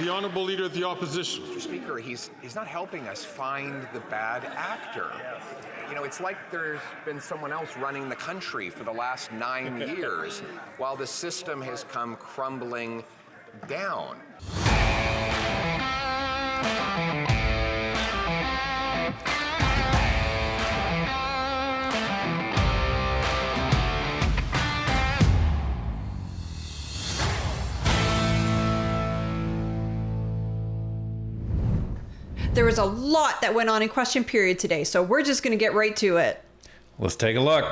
The Honourable Leader of the Opposition. Mr. Speaker, he's not helping us find the bad actor. You know, it's like there's been someone else running the country for the last 9 years while the system has come crumbling down. There was a lot that went on in question period today, so we're just going to get right to it. Let's take a look.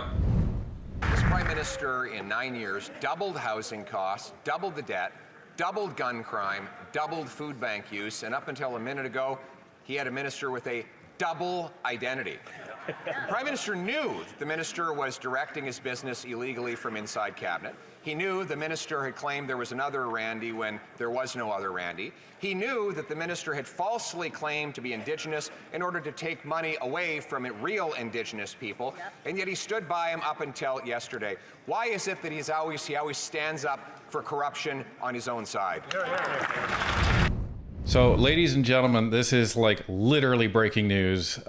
This Prime Minister in 9 years doubled housing costs, doubled the debt, doubled gun crime, doubled food bank use, and up until a minute ago, he had a minister with a double identity. The Prime Minister knew that the minister was directing his business illegally from inside cabinet. He knew the minister had claimed there was another Randy when there was no other Randy. He knew that the minister had falsely claimed to be Indigenous in order to take money away from real Indigenous people, and yet he stood by him up until yesterday. Why is it that he always stands up for corruption on his own side? So, ladies and gentlemen, this is like literally breaking news.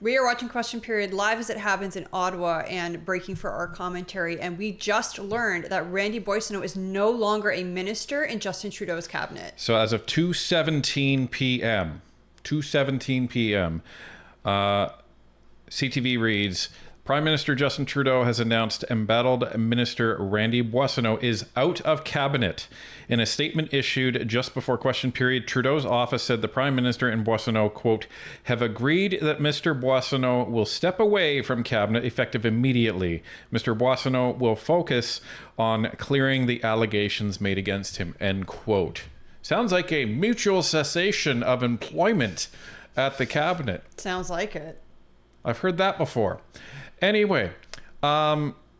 We are watching Question Period live as it happens in Ottawa and breaking for our commentary. And we just learned that Randy Boissonnault is no longer a minister in Justin Trudeau's cabinet. So as of 2:17 p.m., CTV reads, Prime Minister Justin Trudeau has announced embattled Minister Randy Boissonnault is out of cabinet. In a statement issued just before question period, Trudeau's office said the Prime Minister and Boissonnault, quote, have agreed that Mr. Boissonnault will step away from cabinet effective immediately. Mr. Boissonnault will focus on clearing the allegations made against him, end quote. Sounds like a mutual cessation of employment at the cabinet. Sounds like it. I've heard that before. Anyway,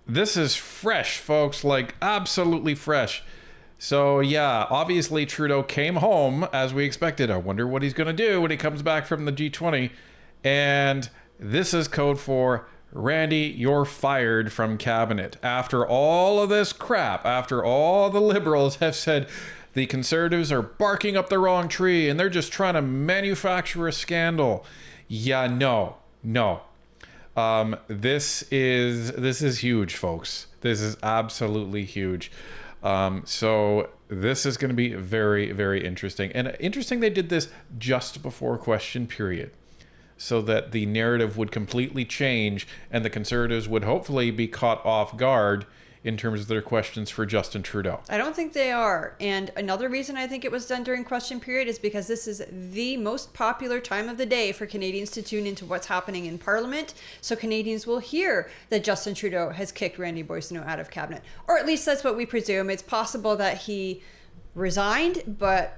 this is fresh, folks, like absolutely fresh. So yeah, obviously Trudeau came home as we expected. I wonder what he's going to do when he comes back from the G20. And this is code for Randy, you're fired from cabinet. After all of this crap, after all the Liberals have said the Conservatives are barking up the wrong tree and they're just trying to manufacture a scandal. Yeah, no. This is huge, folks. This is absolutely huge. So this is going to be very, very interesting. And interesting they did this just before question period, so that the narrative would completely change and the Conservatives would hopefully be caught off guard in terms of their questions for Justin Trudeau. I don't think they are. And another reason I think it was done during question period is because this is the most popular time of the day for Canadians to tune into what's happening in Parliament. So Canadians will hear that Justin Trudeau has kicked Randy Boissonnault out of cabinet. Or at least that's what we presume. It's possible that he resigned, but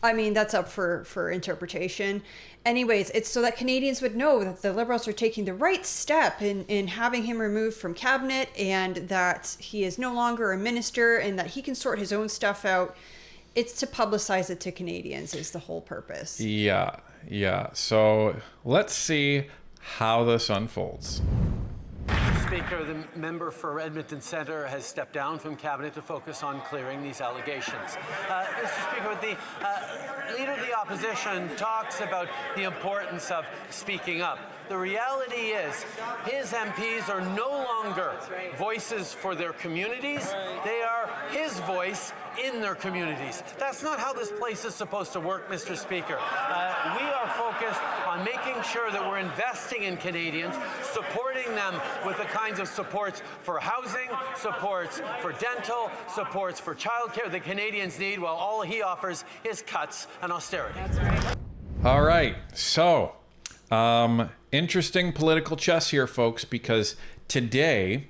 I mean, that's up for interpretation. Anyways, it's so that Canadians would know that the Liberals are taking the right step in having him removed from cabinet, and that he is no longer a minister and that he can sort his own stuff out. It's to publicize it to Canadians is the whole purpose. Yeah. So let's see how this unfolds. Speaker, the member for Edmonton Centre has stepped down from cabinet to focus on clearing these allegations. Mr. Speaker, the Leader of the Opposition talks about the importance of speaking up. The reality is his MPs are no longer voices for their communities. They are his voice in their communities. That's not how this place is supposed to work, Mr. Speaker. We are focused on making sure that we're investing in Canadians, supporting them with the kinds of supports for housing, supports for dental, supports for childcare that Canadians need, while all he offers is cuts and austerity. That's right. All right. So, interesting political chess here, folks, because today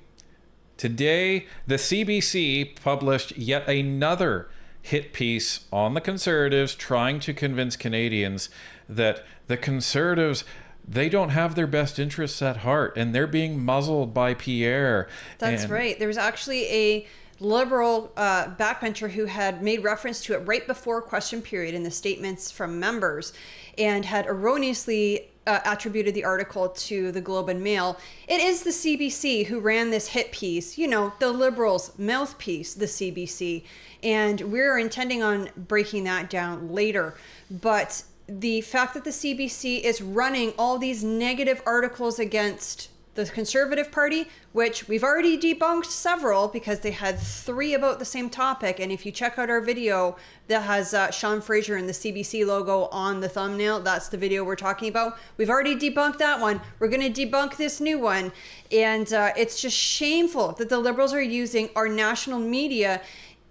the CBC published yet another hit piece on the Conservatives, trying to convince Canadians that the Conservatives, they don't have their best interests at heart and they're being muzzled by Pierre. That's right. There was actually a Liberal backbencher who had made reference to it right before question period in the statements from members, and had erroneously attributed the article to the Globe and Mail. It is the CBC who ran this hit piece, you know, the Liberals' mouthpiece, the CBC. And we're intending on breaking that down later. But the fact that the CBC is running all these negative articles against the Conservative Party, which we've already debunked several because they had 3 about the same topic. And if you check out our video that has Sean Fraser and the CBC logo on the thumbnail, that's the video we're talking about. We've already debunked that one. We're going to debunk this new one. And it's just shameful that the Liberals are using our national media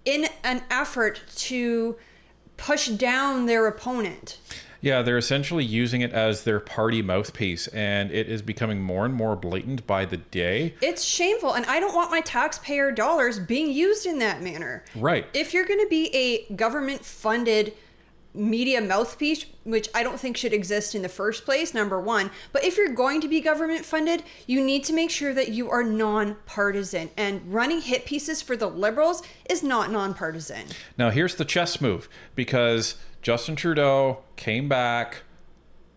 in an effort to push down their opponent. Yeah, they're essentially using it as their party mouthpiece, and it is becoming more and more blatant by the day. It's shameful, and I don't want my taxpayer dollars being used in that manner. Right. If you're going to be a government-funded media mouthpiece, which I don't think should exist in the first place, number one, but if you're going to be government-funded, you need to make sure that you are non-partisan, and running hit pieces for the Liberals is not non-partisan. Now, here's the chess move, because Justin Trudeau came back,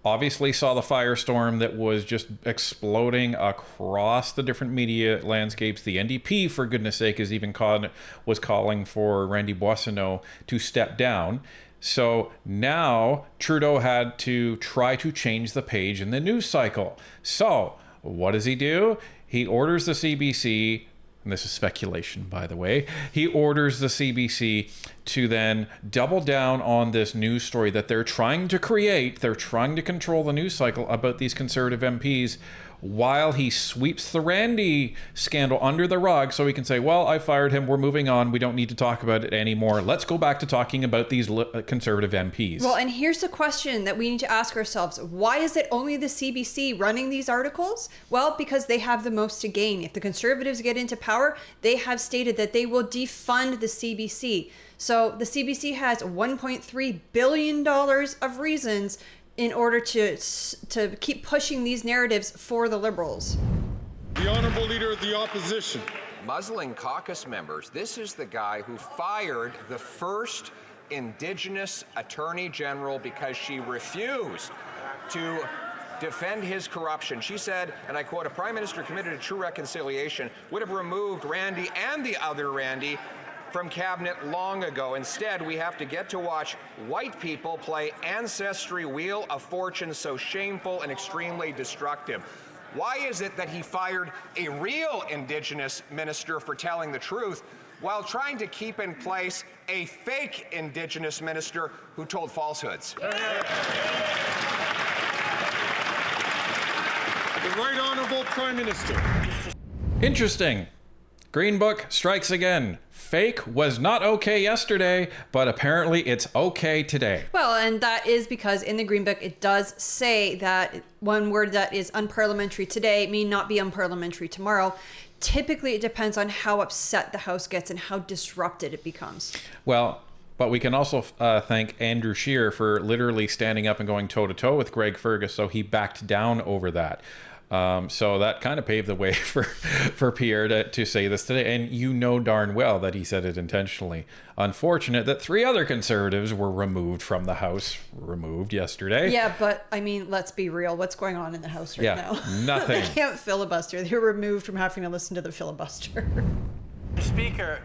obviously saw the firestorm that was just exploding across the different media landscapes. The NDP, for goodness sake, was calling for Randy Boissonnault to step down. So now Trudeau had to try to change the page in the news cycle. So what does he do? He orders the CBC, and this is speculation, by the way, he orders the CBC to then double down on this news story that they're trying to create. They're trying to control the news cycle about these Conservative MPs, while he sweeps the Randy scandal under the rug so he can say, well, I fired him, we're moving on, we don't need to talk about it anymore. Let's go back to talking about these Conservative MPs. Well, and here's the question that we need to ask ourselves. Why is it only the CBC running these articles? Well, because they have the most to gain. If the Conservatives get into power, they have stated that they will defund the CBC. So the CBC has $1.3 billion of reasons in order to keep pushing these narratives for the Liberals. The Honourable Leader of the Opposition. Muzzling caucus members. This is the guy who fired the first Indigenous Attorney General because she refused to defend his corruption. She said, and I quote, "A Prime Minister committed to true reconciliation would have removed Randy and the other Randy from cabinet long ago. Instead, we have to get to watch white people play ancestry wheel of fortune so shameful and extremely destructive." Why is it that he fired a real Indigenous minister for telling the truth while trying to keep in place a fake Indigenous minister who told falsehoods? The Right Honourable Prime Minister. Interesting. Green Book strikes again. Fake was not okay yesterday, but apparently it's okay today. Well, and that is because in the Green Book, it does say that one word that is unparliamentary today may not be unparliamentary tomorrow. Typically, it depends on how upset the House gets and how disrupted it becomes. Well, but we can also thank Andrew Scheer for literally standing up and going toe-to-toe with Greg Fergus, so he backed down over that. So that kind of paved the way for Pierre to say this today. And you know darn well that he said it intentionally. Unfortunate that 3 other Conservatives were removed from the House, removed yesterday. Yeah, but I mean, let's be real. What's going on in the House right now? Nothing. They can't filibuster. They were removed from having to listen to the filibuster. Mr. Speaker,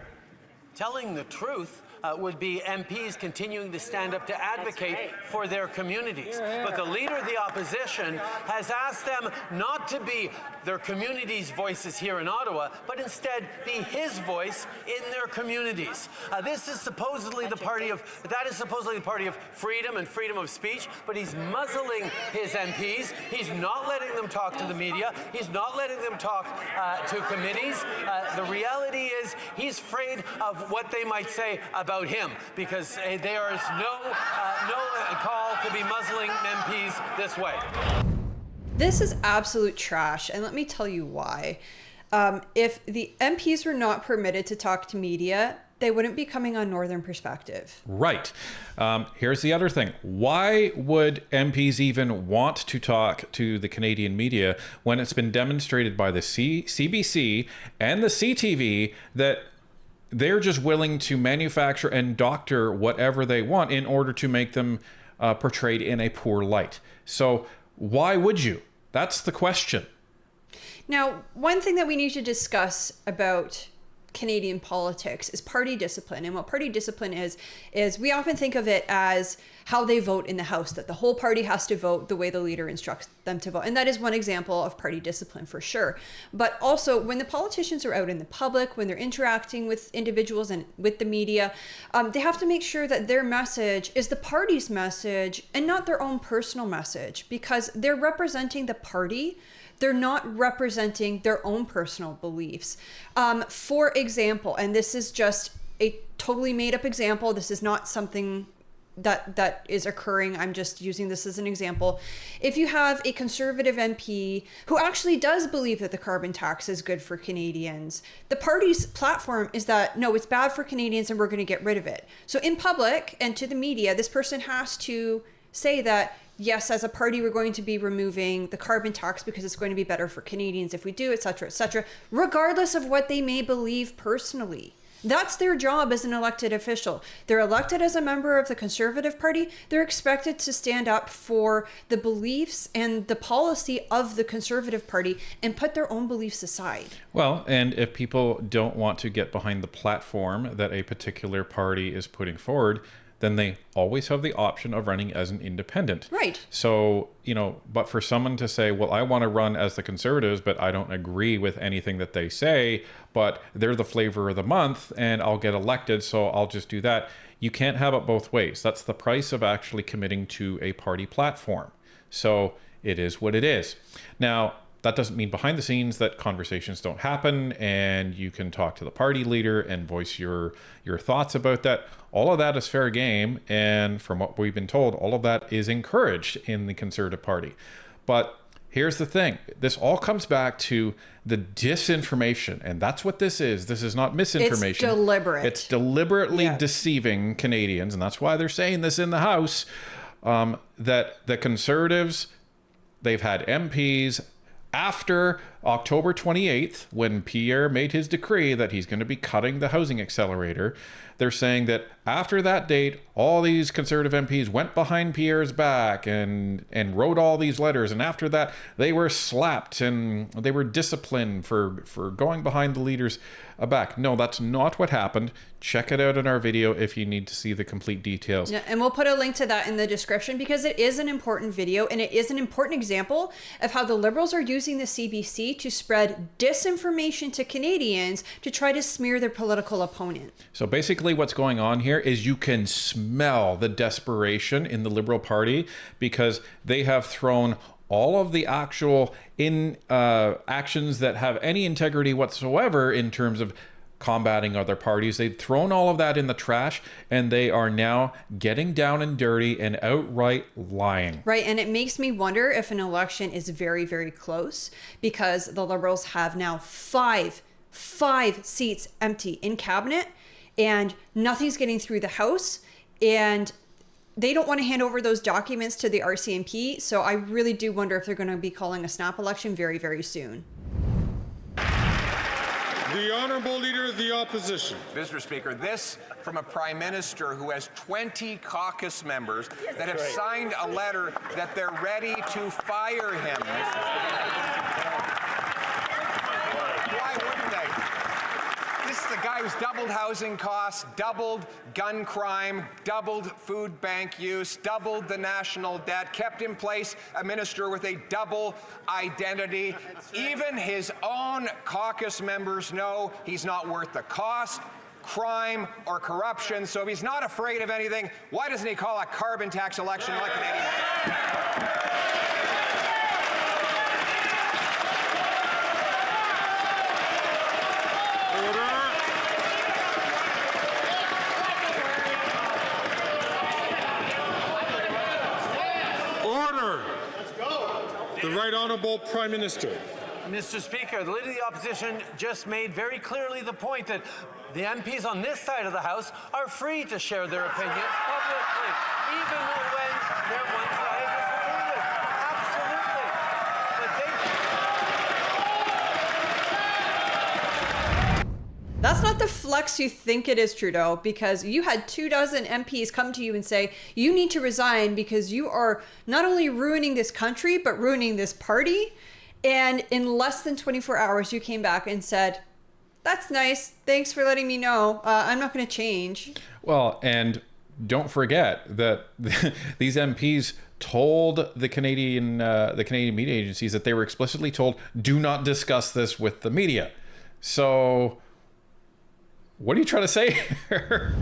telling the truth would be MPs continuing to stand up to advocate for their communities. But the Leader of the Opposition has asked them not to be their communities' voices here in Ottawa, but instead be his voice in their communities. This is supposedly the party of freedom and freedom of speech, but he's muzzling his MPs. He's not letting them talk to the media. He's not letting them talk to committees. The reality is he's afraid of what they might say about him, because there is no call to be muzzling MPs this way. This is absolute trash, and let me tell you why. If the MPs were not permitted to talk to media, they wouldn't be coming on Northern Perspective. Right. Here's the other thing. Why would MPs even want to talk to the Canadian media when it's been demonstrated by the CBC and the CTV that they're just willing to manufacture and doctor whatever they want in order to make them portrayed in a poor light? So Why would you? That's the question. Now, one thing that we need to discuss about Canadian politics is party discipline. And what party discipline is we often think of it as how they vote in the House, that the whole party has to vote the way the leader instructs them to vote. And that is one example of party discipline for sure. But also when the politicians are out in the public, when they're interacting with individuals and with the media, they have to make sure that their message is the party's message and not their own personal message, because they're representing the party. They're not representing their own personal beliefs. For example, and this is just a totally made up example. This is not something that is occurring. I'm just using this as an example. If you have a Conservative MP who actually does believe that the carbon tax is good for Canadians, the party's platform is that, no, it's bad for Canadians and we're going to get rid of it. So in public and to the media, this person has to say that, yes, as a party, we're going to be removing the carbon tax because it's going to be better for Canadians if we do, et cetera, regardless of what they may believe personally. That's their job as an elected official. They're elected as a member of the Conservative Party. They're expected to stand up for the beliefs and the policy of the Conservative Party and put their own beliefs aside. Well, and if people don't want to get behind the platform that a particular party is putting forward, then they always have the option of running as an independent. Right. So, but for someone to say, well, I want to run as the Conservatives, but I don't agree with anything that they say, but they're the flavor of the month and I'll get elected, so I'll just do that. You can't have it both ways. That's the price of actually committing to a party platform. So it is what it is. Now, that doesn't mean behind the scenes that conversations don't happen and you can talk to the party leader and voice your thoughts about that. All of that is fair game. And from what we've been told, all of that is encouraged in the Conservative Party. But here's the thing. This all comes back to the disinformation. And that's what this is. This is not misinformation. It's deliberate. It's deliberately deceiving Canadians. And that's why they're saying this in the House, that the Conservatives, they've had MPs after October 28th, when Pierre made his decree that he's going to be cutting the housing accelerator, they're saying that after that date, all these Conservative MPs went behind Pierre's back and wrote all these letters. And after that, they were slapped and they were disciplined for going behind the leader's back. No, that's not what happened. Check it out in our video if you need to see the complete details. Yeah, and we'll put a link to that in the description because it is an important video and it is an important example of how the Liberals are using the CBC to spread disinformation to Canadians to try to smear their political opponent. So basically what's going on here is you can smell the desperation in the Liberal Party because they have thrown all of the actual actions that have any integrity whatsoever in terms of combating other parties. They've thrown all of that in the trash and they are now getting down and dirty and outright lying. Right, and it makes me wonder if an election is very, very close because the Liberals have now five seats empty in cabinet and nothing's getting through the House and they don't want to hand over those documents to the RCMP, so I really do wonder if they're going to be calling a snap election very, very soon. The Honourable Leader of the Opposition. Mr. Speaker, this from a Prime Minister who has 20 caucus members that have signed a letter that they're ready to fire him. Why wouldn't they? This is the guy who's doubled housing costs, doubled gun crime, doubled food bank use, doubled the national debt, kept in place a minister with a double identity. Even his own caucus members know he's not worth the cost, crime, or corruption. So if he's not afraid of anything, why doesn't he call a carbon tax election like Canadian? The Right Honourable Prime Minister. Mr. Speaker, the Leader of the Opposition just made very clearly the point that the MPs on this side of the House are free to share their opinions publicly, even when they're ones that I disagree with. Absolutely. But That's not the flex you think it is, Trudeau, because you had 24 MPs come to you and say, you need to resign because you are not only ruining this country, but ruining this party. And in less than 24 hours, you came back and said, that's nice. Thanks for letting me know. I'm not going to change. Well, and don't forget that these MPs told the Canadian media agencies that they were explicitly told, do not discuss this with the media. So what are you trying to say here?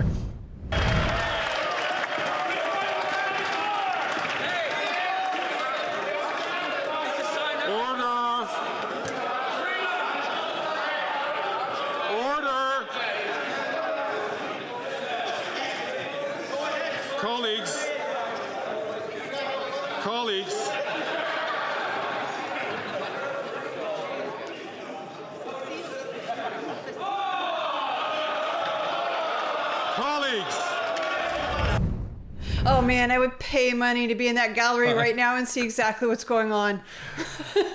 Oh man, I would pay money to be in that gallery right now and see exactly what's going on.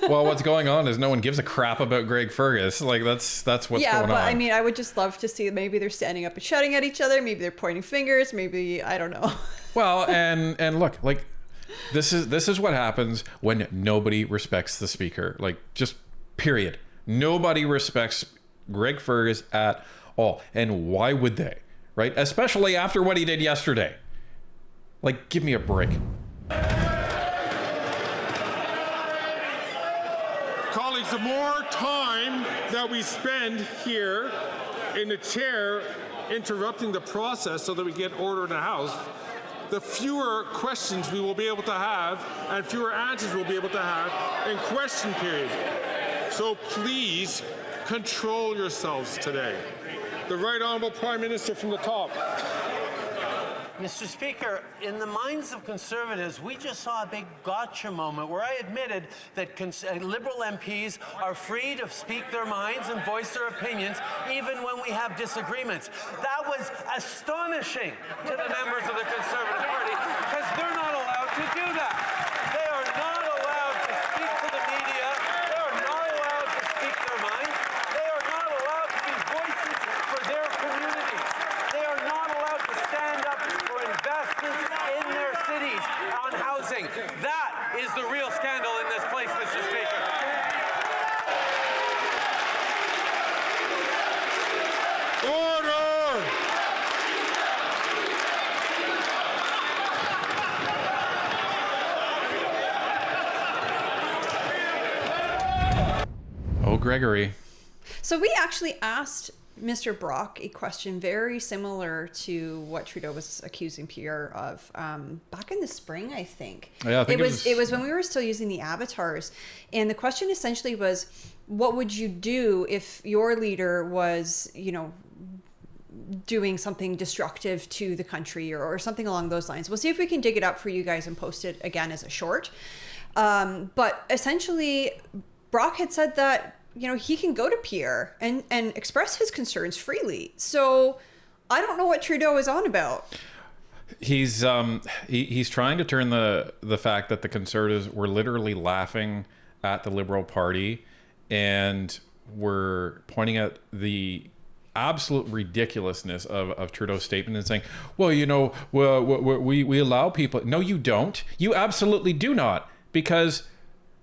Well, what's going on is no one gives a crap about Greg Fergus. Like that's what's going on. Yeah, but I mean, I would just love to see, maybe they're standing up and shouting at each other. Maybe they're pointing fingers. Maybe, I don't know. Well, and look, like this is what happens when nobody respects the speaker. Like, just period. Nobody respects Greg Fergus at all. And why would they? Right? Especially after what he did yesterday. Like, give me a break. Colleagues, the more time that we spend here in the chair interrupting the process so that we get order in the House, the fewer questions we will be able to have and fewer answers we'll be able to have in question period. So please control yourselves today. The Right Honourable Prime Minister from the top. Mr. Speaker, in the minds of Conservatives, we just saw a big gotcha moment where I admitted that Liberal MPs are free to speak their minds and voice their opinions even when we have disagreements. That was astonishing to the members of the Conservative Party because they're not allowed to do that. They are not allowed to speak to the media. They are not allowed to speak their minds. They are not allowed to be voices for their communities. They are not allowed to stand up for investments in their cities on housing. That is the real scandal in this place, Mr. Speaker. Order! Oh, Gregory. So we actually asked Mr. Brock a question very similar to what Trudeau was accusing Pierre of back in the spring, I think. Yeah, I think it was when we were still using the avatars. And the question essentially was, what would you do if your leader was, doing something destructive to the country or something along those lines? We'll see if we can dig it up for you guys and post it again as a short. But essentially, Brock had said that he can go to Pierre and express his concerns freely. So I don't know what Trudeau is on about. He's trying to turn the fact that the Conservatives were literally laughing at the Liberal Party and were pointing at the absolute ridiculousness of Trudeau's statement and saying, well, we allow people. No, you don't. You absolutely do not. Because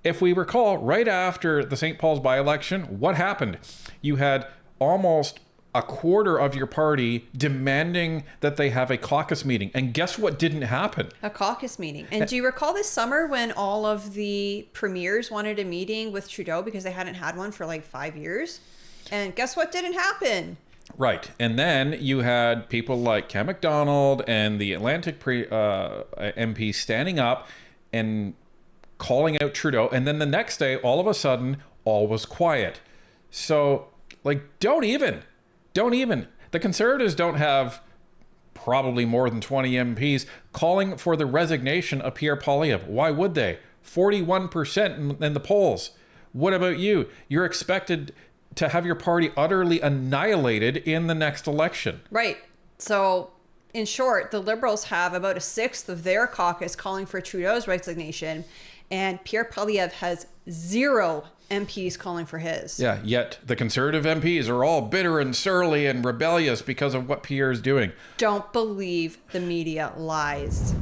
if we recall, right after the St. Paul's by-election, what happened? You had almost a quarter of your party demanding that they have a caucus meeting. And guess what didn't happen? A caucus meeting. And do you recall this summer when all of the premiers wanted a meeting with Trudeau because they hadn't had one for like 5 years? And guess what didn't happen? Right. And then you had people like Cam McDonald and the Atlantic MP standing up and calling out Trudeau, and then the next day, all of a sudden, all was quiet. So, don't even. The Conservatives don't have probably more than 20 MPs calling for the resignation of Pierre Poilievre. Why would they? 41% in the polls. What about you? You're expected to have your party utterly annihilated in the next election. Right. So, in short, the Liberals have about 1/6 of their caucus calling for Trudeau's resignation, and Pierre Poilievre has 0 MPs calling for his. Yeah, yet the Conservative MPs are all bitter and surly and rebellious because of what Pierre is doing. Don't believe the media lies.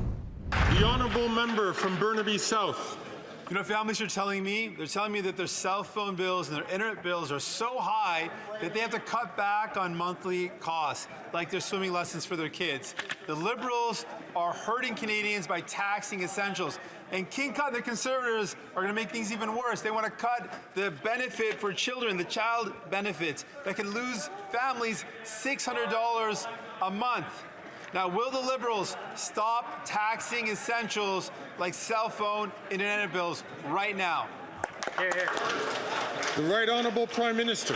The honourable member from Burnaby South. You know, families are telling me, they're telling me that their cell phone bills and their internet bills are so high that they have to cut back on monthly costs, like their swimming lessons for their kids. The Liberals are hurting Canadians by taxing essentials. And King Cut, the Conservatives, are going to make things even worse. They want to cut the benefit for children, the child benefits, that can lose families $600 a month. Now, will the Liberals stop taxing essentials like cell phone and internet bills right now? The Right Honourable Prime Minister.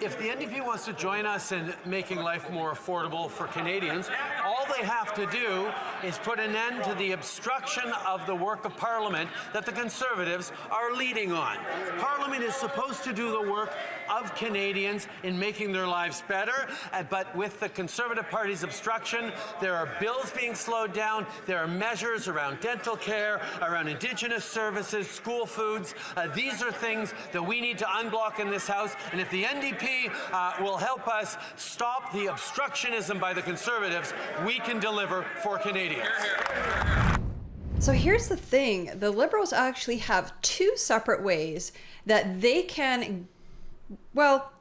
If the NDP wants to join us in making life more affordable for Canadians, all they have to do is put an end to the obstruction of the work of Parliament that the Conservatives are leading on. Parliament is supposed to do the work of Canadians in making their lives better, but with the Conservative Party's obstruction, there are bills being slowed down, there are measures around dental care, around Indigenous services, school foods. These are things that we need to unblock in this House, and if the NDP will help us stop the obstructionism by the Conservatives, we can deliver for Canadians. So here's the thing. The Liberals actually have two separate ways that they can, well,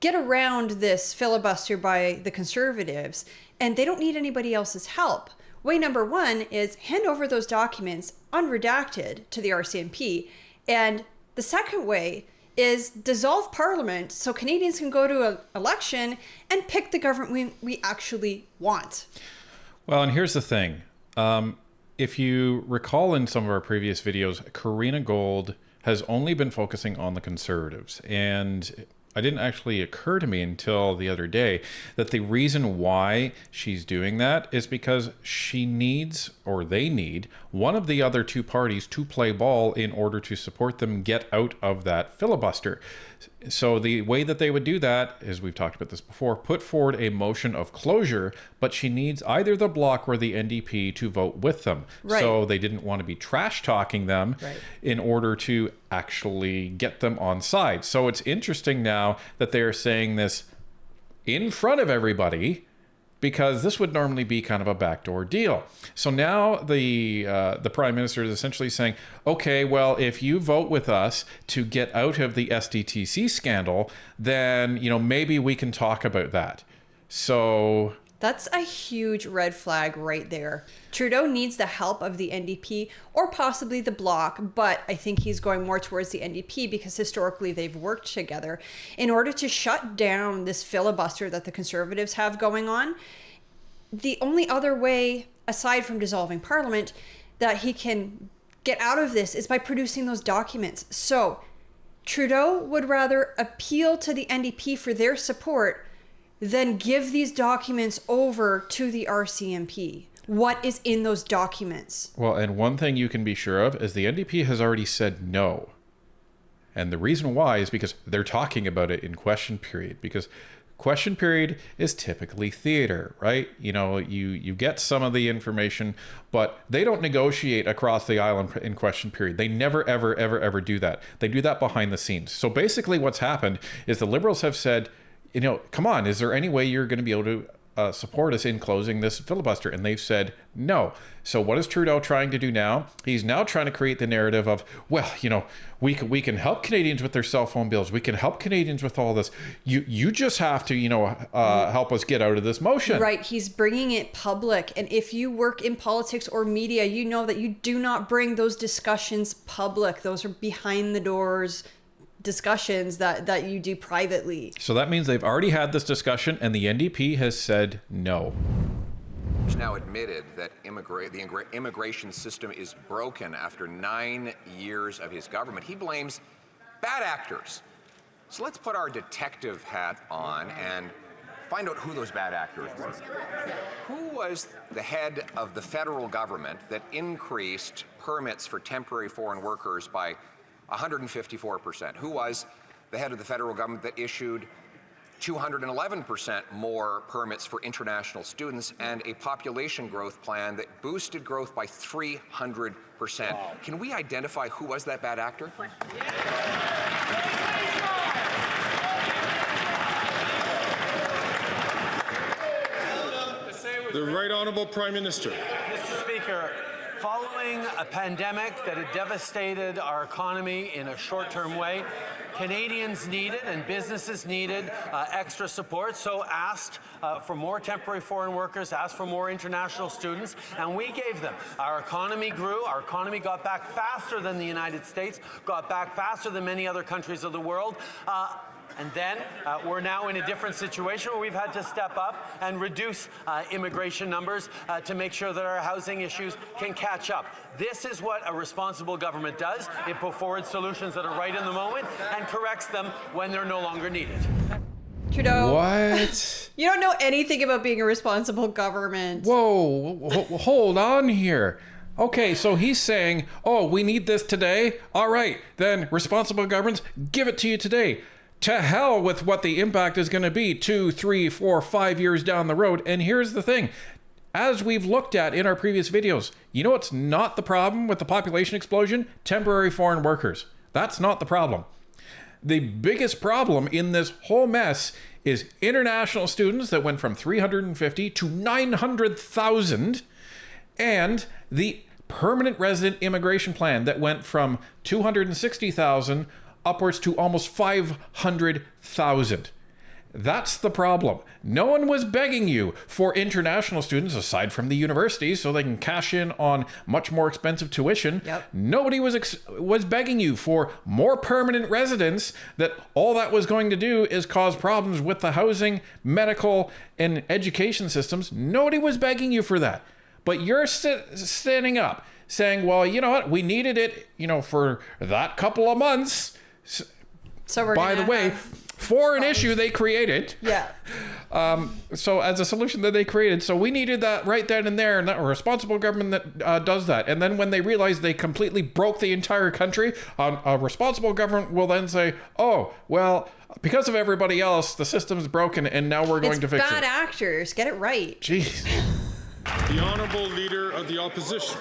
get around this filibuster by the Conservatives, and they don't need anybody else's help. Way number one is hand over those documents unredacted to the RCMP, and the second way is dissolve Parliament so Canadians can go to an election and pick the government we actually want. Well, and here's the thing. If you recall in some of our previous videos, Karina Gold has only been focusing on the Conservatives. And it didn't actually occur to me until the other day that the reason why she's doing that is because she needs, or they need, one of the other two parties to play ball in order to support them get out of that filibuster. So the way that they would do that, as we've talked about this before, put forward a motion of closure, but she needs either the Bloc or the NDP to vote with them. Right. So they didn't want to be trash talking them Right. in order to actually get them on side. So it's interesting now that they're saying this in front of everybody, because this would normally be kind of a backdoor deal. So now the Prime Minister is essentially saying, okay, well, if you vote with us to get out of the SDTC scandal, then, you know, maybe we can talk about that. So that's a huge red flag right there. Trudeau needs the help of the NDP or possibly the Bloc, but I think he's going more towards the NDP because historically they've worked together in order to shut down this filibuster that the Conservatives have going on. The only other way, aside from dissolving Parliament, that he can get out of this is by producing those documents. So Trudeau would rather appeal to the NDP for their support than give these documents over to the RCMP. What is in those documents? well, and one thing you can be sure of is the NDP has already said no. And the reason why is because they're talking about it in question period, because question period is typically theater, right? You know, you get some of the information, but they don't negotiate across the aisle in question period. They never, ever, ever, ever do that. They do that behind the scenes. So basically what's happened is the Liberals have said, you know, come on, is there any way you're going to be able to support us in closing this filibuster? And they've said no. So what is Trudeau trying to do now? He's now trying to create the narrative of, well, you know, we can help Canadians with their cell phone bills. We can help Canadians with all this. You just have to, you know, help us get out of this motion. Right. He's bringing it public. And if you work in politics or media, you know that you do not bring those discussions public. Those are behind the doors discussions that you do privately. So that means they've already had this discussion and the NDP has said no. He's now admitted that the immigration system is broken after 9 years of his government. He blames bad actors. So let's put our detective hat on and find out who those bad actors were. Who was the head of the federal government that increased permits for temporary foreign workers by 154%? Who was the head of the federal government that issued 211% more permits for international students, and a population growth plan that boosted growth by 300%. Wow. Can we identify who was that bad actor? The Right Honourable Prime Minister. Mr. Speaker, following a pandemic that had devastated our economy in a short-term way, Canadians needed and businesses needed extra support, so asked for more temporary foreign workers, asked for more international students, and we gave them. Our economy grew, our economy got back faster than the United States, got back faster than many other countries of the world. And then we're now in a different situation where we've had to step up and reduce immigration numbers to make sure that our housing issues can catch up. This is what a responsible government does. It puts forward solutions that are right in the moment and corrects them when they're no longer needed. Trudeau. What? You don't know anything about being a responsible government. Whoa, hold on here. Okay, so he's saying, oh, we need this today? All right, then responsible governments, give it to you today. To hell with what the impact is going to be 2, 3, 4, 5 years down the road. And here's the thing. As we've looked at in our previous videos, you know what's not the problem with the population explosion? Temporary foreign workers. That's not the problem. The biggest problem in this whole mess is international students that went from 350 to 900,000, and the permanent resident immigration plan that went from 260,000 upwards to almost 500,000. That's the problem. No one was begging you for international students, aside from the universities, so they can cash in on much more expensive tuition. Yep. Nobody was begging you for more permanent residents, that all that was going to do is cause problems with the housing, medical, and education systems. Nobody was begging you for that. But you're standing up saying, well, you know what? We needed it, for that couple of months. So we're by the way, for an issue they created. Yeah. So as a solution that they created, so we needed that right then and there, and that a responsible government that does that. And then when they realize they completely broke the entire country, a responsible government will then say, oh, well, because of everybody else, the system's broken, and now we're going to fix it. Bad actors. Get it right. Jeez. The Honourable Leader of the Opposition.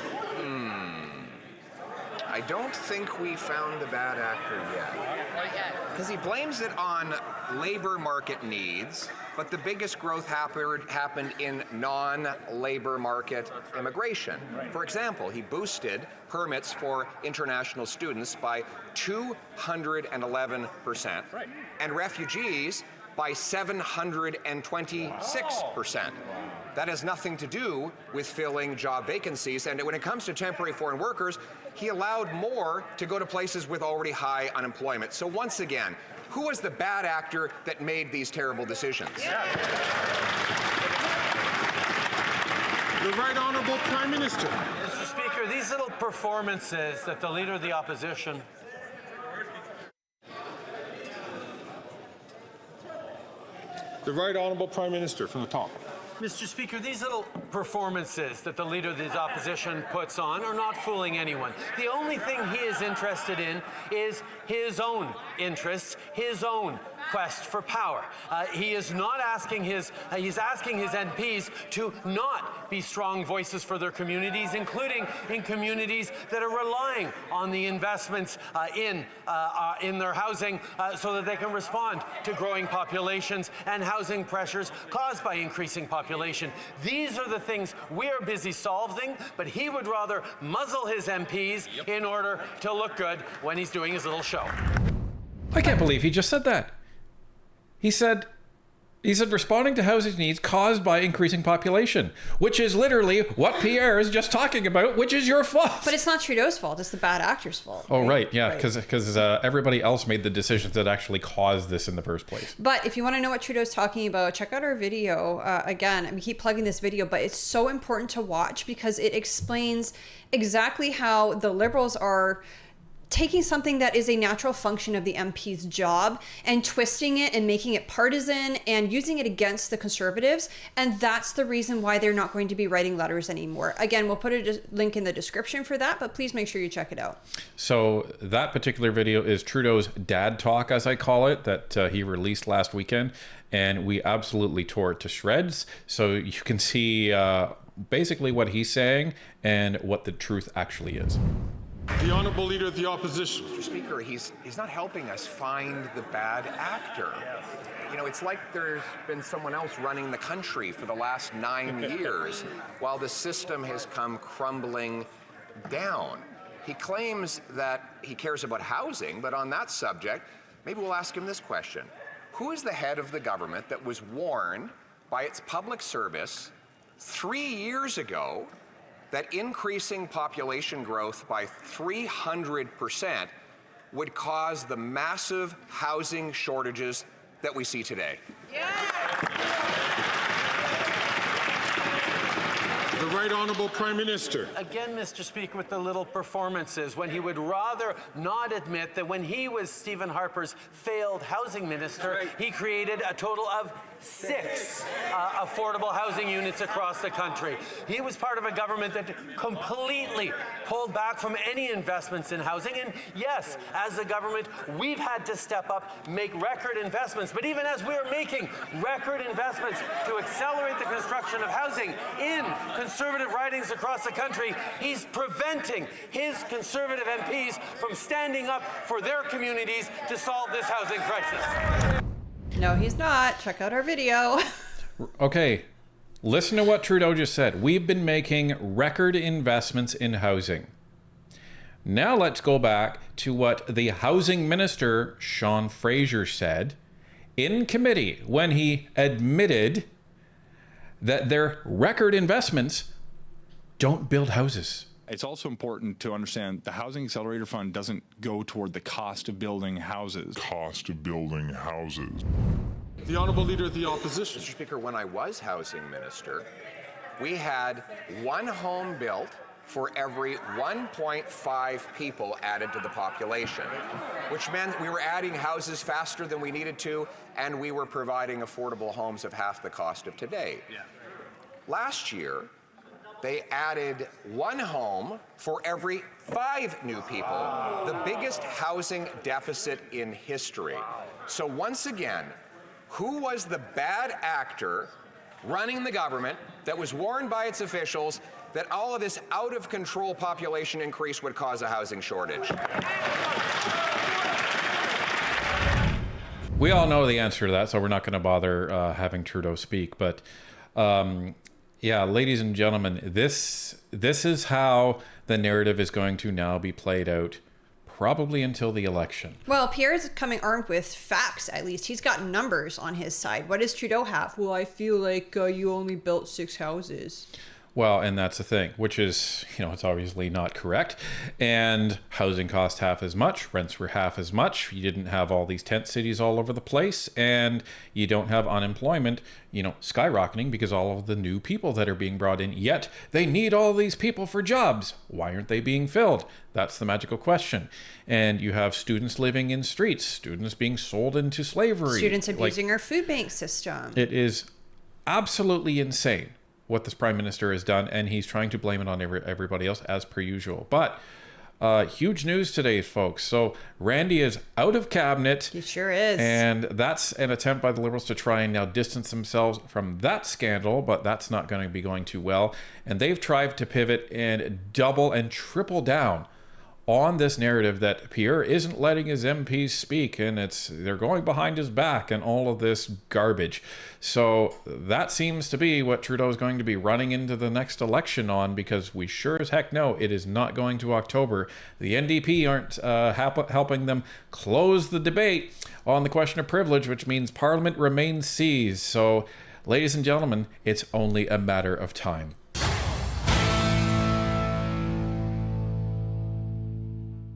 I don't think we found the bad actor yet. Because he blames it on labor market needs, but the biggest growth happened in non-labor market immigration. For example, he boosted permits for international students by 211%, and refugees by 726%. That has nothing to do with filling job vacancies. And when it comes to temporary foreign workers, he allowed more to go to places with already high unemployment. So once again, who was the bad actor that made these terrible decisions? The Right Honourable Prime Minister. Mr. Speaker, these little performances that the Leader of the Opposition The Right Honourable Prime Minister from the top. Mr. Speaker, these little performances that the Leader of the Opposition puts on are not fooling anyone. The only thing he is interested in is his own interests, his own quest for power. He is not asking he's asking his MPs to not be strong voices for their communities, including in communities that are relying on the investments in their housing so that they can respond to growing populations and housing pressures caused by increasing population. These are the things we are busy solving, but he would rather muzzle his MPs in order to look good when he's doing his little show. I can't believe he just said that. He said responding to housing needs caused by increasing population, which is literally what Pierre is just talking about, which is your fault. But it's not Trudeau's fault. It's the bad actor's fault. Oh, right. Yeah, because everybody else made the decisions that actually caused this in the first place. But if you want to know what Trudeau's talking about, check out our video. Again, we keep plugging this video, but it's so important to watch because it explains exactly how the Liberals are taking something that is a natural function of the MP's job and twisting it and making it partisan and using it against the Conservatives. And that's the reason why they're not going to be writing letters anymore. Again, we'll put a link in the description for that, but please make sure you check it out. So that particular video is Trudeau's dad talk, as I call it, that he released last weekend. And we absolutely tore it to shreds. So you can see basically what he's saying and what the truth actually is. The Honourable Leader of the Opposition. Mr. Speaker, he's not helping us find the bad actor. You know, it's like there's been someone else running the country for the last 9 years while the system has come crumbling down. He claims that he cares about housing, but on that subject, maybe we'll ask him this question. Who is the head of the government that was warned by its public service 3 years ago that increasing population growth by 300% would cause the massive housing shortages that we see today? The Right Honourable Prime Minister. Again, Mr. Speaker, with the little performances, when he would rather not admit that when he was Stephen Harper's failed housing minister, he created a total of 6 affordable housing units across the country. He was part of a government that completely pulled back from any investments in housing. And yes, as a government, we've had to step up, make record investments. But even as we are making record investments to accelerate the construction of housing in Conservative ridings across the country, he's preventing his Conservative MPs from standing up for their communities to solve this housing crisis. No, he's not. Check out our video. Okay, listen to what Trudeau just said. We've been making record investments in housing. Now let's go back to what the housing minister, Sean Fraser, said in committee when he admitted that their record investments don't build houses. It's also important to understand the Housing Accelerator Fund doesn't go toward the cost of building houses. The Honourable Leader of the Opposition. Mr. Speaker, when I was housing minister, we had 1 home built for every 1.5 people added to the population, which meant we were adding houses faster than we needed to, and we were providing affordable homes of half the cost of today. Last year, they added 1 home for every 5 new people, the biggest housing deficit in history. So once again, who was the bad actor running the government that was warned by its officials that all of this out-of-control population increase would cause a housing shortage? We all know the answer to that, so we're not going to bother having Trudeau speak. But yeah, ladies and gentlemen, this is how the narrative is going to now be played out, probably until the election. Well, Pierre's coming armed with facts, at least. He's got numbers on his side. What does Trudeau have? Well, I feel like you only built 6 houses. Well, and that's the thing, which is, it's obviously not correct. And housing cost half as much, rents were half as much. You didn't have all these tent cities all over the place, and you don't have unemployment, skyrocketing because all of the new people that are being brought in. Yet they need all these people for jobs. Why aren't they being filled? That's the magical question. And you have students living in streets, students being sold into slavery. Students abusing our food bank system. It is absolutely insane what this prime minister has done, and he's trying to blame it on everybody else as per usual. But huge news today, folks. So Randy is out of cabinet. He sure is. And that's an attempt by the Liberals to try and now distance themselves from that scandal, but that's not going to be going too well. And they've tried to pivot and double and triple down on this narrative that Pierre isn't letting his MPs speak, and they're going behind his back and all of this garbage. So that seems to be what Trudeau is going to be running into the next election on, because we sure as heck know it is not going to October. The NDP aren't helping them close the debate on the question of privilege, which means Parliament remains seized. So, ladies and gentlemen, it's only a matter of time.